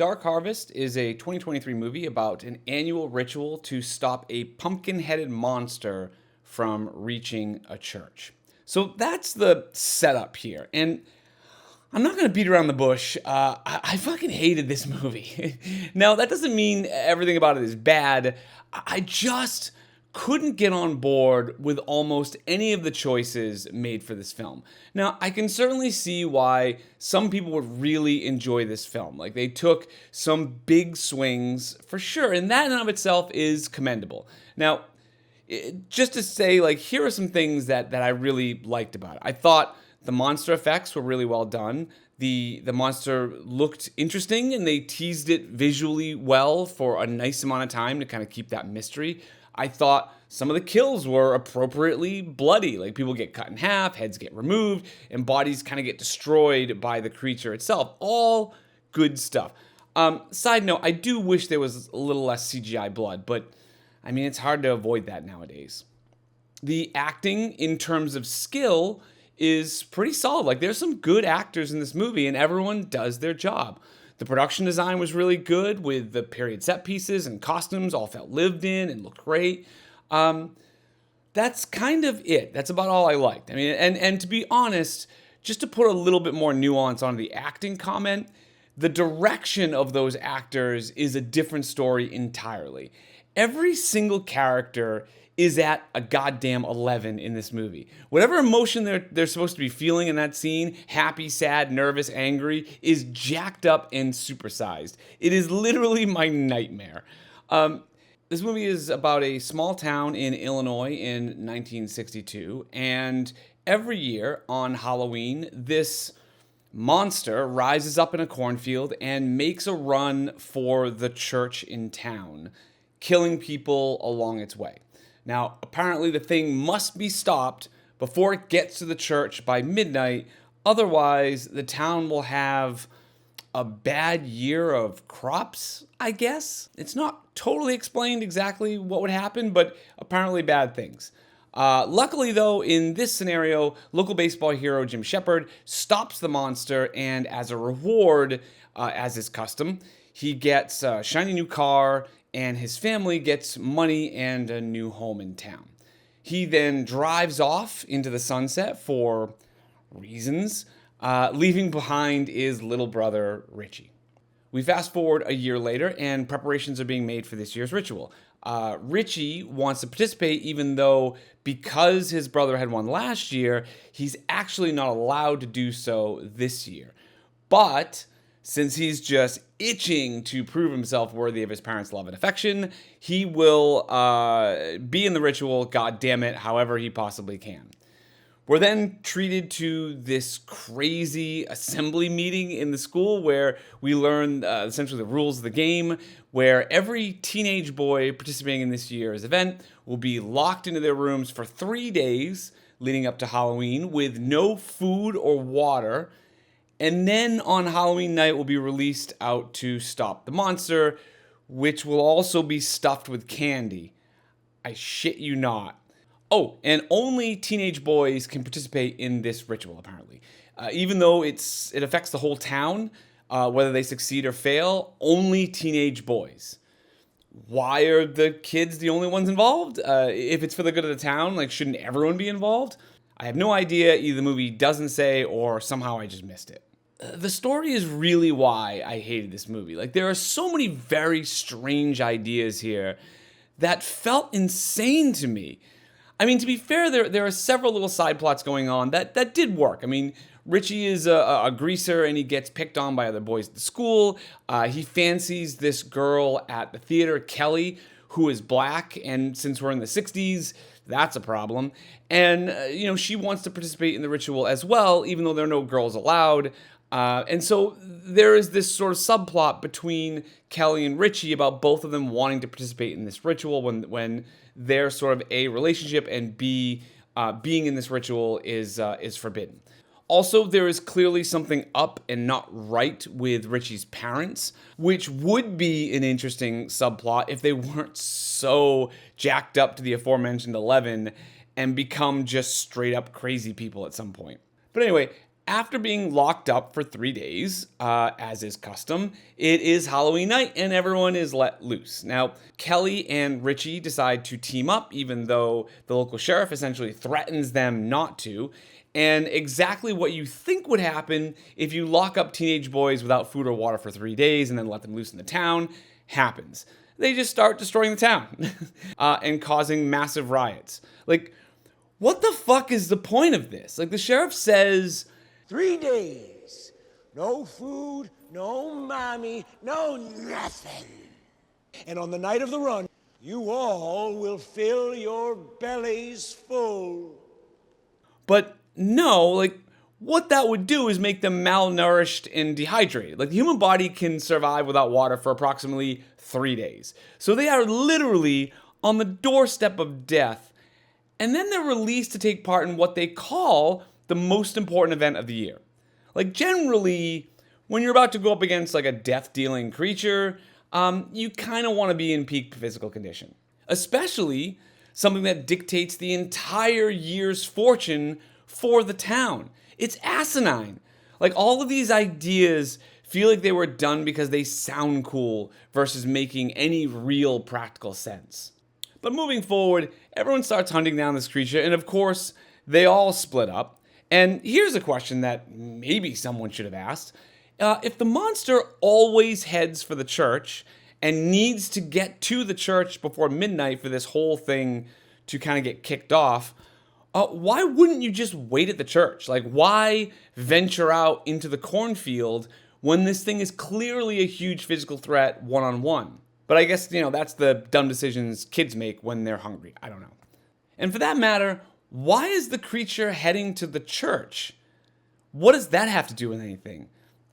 Dark Harvest is a 2023 movie about an annual ritual to stop a pumpkin-headed monster from reaching a church. So that's the setup here. And I'm not going to beat around the bush. I fucking hated this movie. Now, that doesn't mean everything about it is bad. I just couldn't get on board with almost any of the choices made for this film. Now, I can certainly see why some people would really enjoy this film. Like, they took some big swings, for sure, and that in and of itself is commendable. Now, just to say, like, here are some things that I really liked about it. I thought the monster effects were really well done. The monster looked interesting, and they teased it visually well for a nice amount of time to kind of keep that mystery. I thought some of the kills were appropriately bloody. Like, people get cut in half, heads get removed, and bodies kind of get destroyed by the creature itself. All good stuff. Side note, I do wish there was a little less CGI blood, but I mean, it's hard to avoid that nowadays. The acting in terms of skill is pretty solid. Like, there's some good actors in this movie, and everyone does their job. The production design was really good, with the period set pieces and costumes all felt lived in and looked great. That's kind of it. That's about all I liked. I mean, and to be honest, just to put a little bit more nuance on the acting comment, the direction of those actors is a different story entirely. Every single character is at a goddamn 11 in this movie. Whatever emotion they're supposed to be feeling in that scene, happy, sad, nervous, angry, is jacked up and supersized. It is literally my nightmare. This movie is about a small town in Illinois in 1962, and every year on Halloween, this monster rises up in a cornfield and makes a run for the church in town, killing people along its way. Now, apparently the thing must be stopped before it gets to the church by midnight, otherwise the town will have a bad year of crops, I guess. It's not totally explained exactly what would happen, but apparently bad things. Luckily, though, in this scenario, local baseball hero Jim Shepard stops the monster, and as a reward, as is custom, he gets a shiny new car, and his family gets money and a new home in town. He then drives off into the sunset for reasons, leaving behind his little brother, Richie. We fast forward a year later, and preparations are being made for this year's ritual. Richie wants to participate, even though because his brother had won last year, he's actually not allowed to do so this year. But since he's just itching to prove himself worthy of his parents' love and affection, he will be in the ritual, god damn it, however he possibly can. We're then treated to this crazy assembly meeting in the school where we learn essentially the rules of the game, where every teenage boy participating in this year's event will be locked into their rooms for 3 days leading up to Halloween with no food or water. And then on Halloween night will be released out to stop the monster, which will also be stuffed with candy. I shit you not. Oh, and only teenage boys can participate in this ritual, apparently. Even though it affects the whole town, whether they succeed or fail, only teenage boys. Why are the kids the only ones involved? If it's for the good of the town, like, shouldn't everyone be involved? I have no idea. Either the movie doesn't say, or somehow I just missed it. The story is really why I hated this movie. Like, there are so many very strange ideas here that felt insane to me. I mean, to be fair, there are several little side plots going on that did work. I mean, Richie is a greaser, and he gets picked on by other boys at the school. He fancies this girl at the theater, Kelly, who is black, and since we're in the 60s, that's a problem. And, she wants to participate in the ritual as well, even though there are no girls allowed. And so there is this sort of subplot between Kelly and Richie about both of them wanting to participate in this ritual when their sort of A, relationship, and B, being in this ritual is forbidden. Also, there is clearly something up and not right with Richie's parents, which would be an interesting subplot if they weren't so jacked up to the aforementioned 11 and become just straight up crazy people at some point. But anyway, After being locked up for 3 days, as is custom, it is Halloween night and everyone is let loose. Now, Kelly and Richie decide to team up, even though the local sheriff essentially threatens them not to. And exactly what you think would happen if you lock up teenage boys without food or water for 3 days and then let them loose in the town happens. They just start destroying the town and causing massive riots. Like, what the fuck is the point of this? Like, the sheriff says, 3 days. No food, no mommy, no nothing. And on the night of the run, you all will fill your bellies full. but no, like, what that would do is make them malnourished and dehydrated. Like, the human body can survive without water for approximately 3 days. So they are literally on the doorstep of death. And then they're released to take part in what they call the most important event of the year. Like, generally, when you're about to go up against like a death-dealing creature, you kind of want to be in peak physical condition. Especially something that dictates the entire year's fortune for the town. It's asinine. Like, all of these ideas feel like they were done because they sound cool versus making any real practical sense. But moving forward, everyone starts hunting down this creature, and of course, they all split up. And here's a question that maybe someone should have asked. If the monster always heads for the church and needs to get to the church before midnight for this whole thing to kind of get kicked off, why wouldn't you just wait at the church? Like, why venture out into the cornfield when this thing is clearly a huge physical threat one-on-one? But I guess, that's the dumb decisions kids make when they're hungry. I don't know. And for that matter, why is the creature heading to the church? What does that have to do with anything?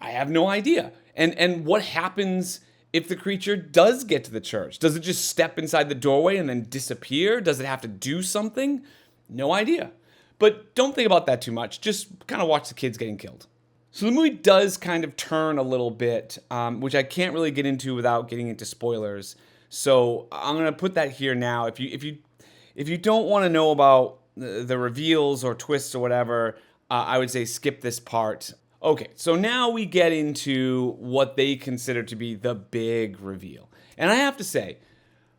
I have no idea. And what happens if the creature does get to the church? Does it just step inside the doorway and then disappear? Does it have to do something? No idea. But don't think about that too much. Just kind of watch the kids getting killed. So the movie does kind of turn a little bit, which I can't really get into without getting into spoilers. So I'm going to put that here now. If you don't want to know about the reveals or twists or whatever, I would say skip this part. Okay, so now we get into what they consider to be the big reveal. And I have to say,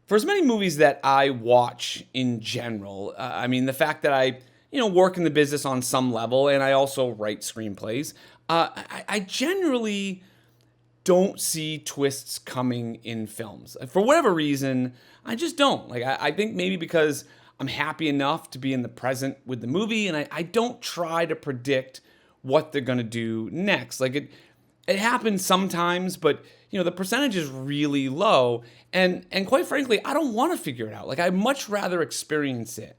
for as many movies that I watch in general, the fact that I work in the business on some level and I also write screenplays, I generally don't see twists coming in films. For whatever reason, I just don't. Like, I think maybe because I'm happy enough to be in the present with the movie, and I don't try to predict what they're gonna do next. Like, it happens sometimes, but the percentage is really low, and quite frankly, I don't want to figure it out. Like, I'd much rather experience it.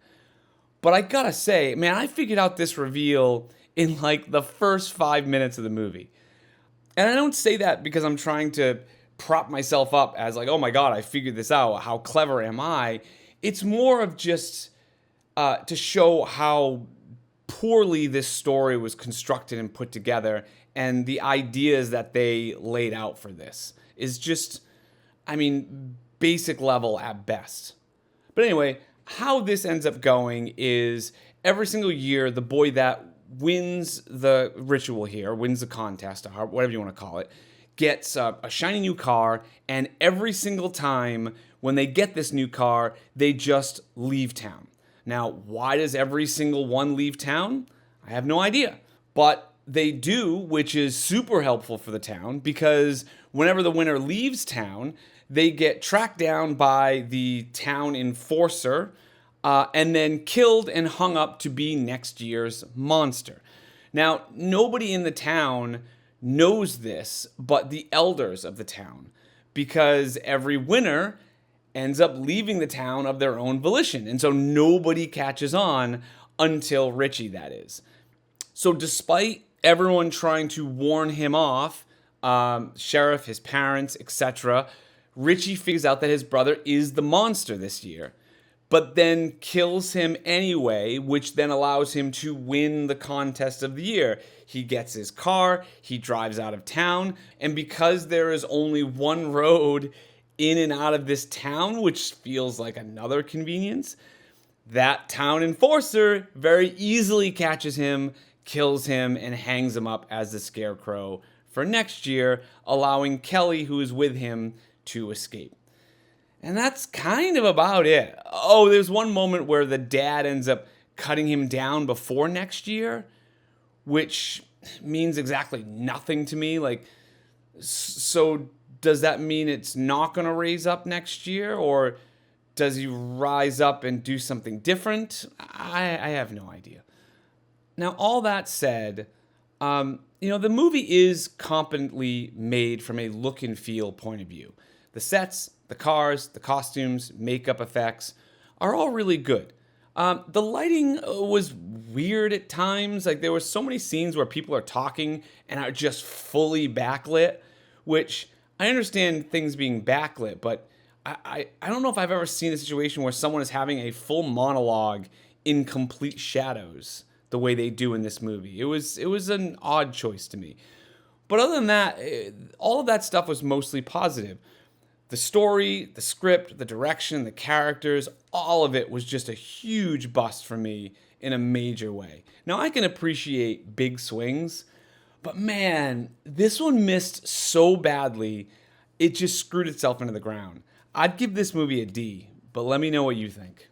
But I gotta say, man, I figured out this reveal in like the first 5 minutes of the movie. And I don't say that because I'm trying to prop myself up as like, oh my God, I figured this out. How clever am I? It's more of just to show how poorly this story was constructed and put together, and the ideas that they laid out for this is just, basic level at best. But anyway, how this ends up going is every single year, the boy that wins the ritual here, wins the contest, or whatever you want to call it, gets a shiny new car, and every single time when they get this new car, they just leave town. Now, why does every single one leave town? I have no idea. But they do, which is super helpful for the town, because whenever the winner leaves town, they get tracked down by the town enforcer and then killed and hung up to be next year's monster. Now, nobody in the town knows this but the elders of the town, because every winner ends up leaving the town of their own volition. And so nobody catches on until Richie, that is. So despite everyone trying to warn him off, sheriff, his parents, etc., Richie figures out that his brother is the monster this year, but then kills him anyway, which then allows him to win the contest of the year. He gets his car, he drives out of town, and because there is only one road in and out of this town, which feels like another convenience, that town enforcer very easily catches him, kills him, and hangs him up as the Scarecrow for next year, allowing Kelly, who is with him, to escape. And that's kind of about it. Oh, there's one moment where the dad ends up cutting him down before next year, which means exactly nothing to me. Like, so does that mean it's not going to raise up next year, or does he rise up and do something different? I have no idea. Now, all that said, the movie is competently made from a look and feel point of view. The sets, the cars, the costumes, makeup effects are all really good. The lighting was weird at times. Like, there were so many scenes where people are talking and are just fully backlit, which I understand things being backlit, but I don't know if I've ever seen a situation where someone is having a full monologue in complete shadows the way they do in this movie. It was an odd choice to me. But other than that, all of that stuff was mostly positive. The story, the script, the direction, the characters, all of it was just a huge bust for me in a major way. Now, I can appreciate big swings, but man, this one missed so badly, it just screwed itself into the ground. I'd give this movie a D, but let me know what you think.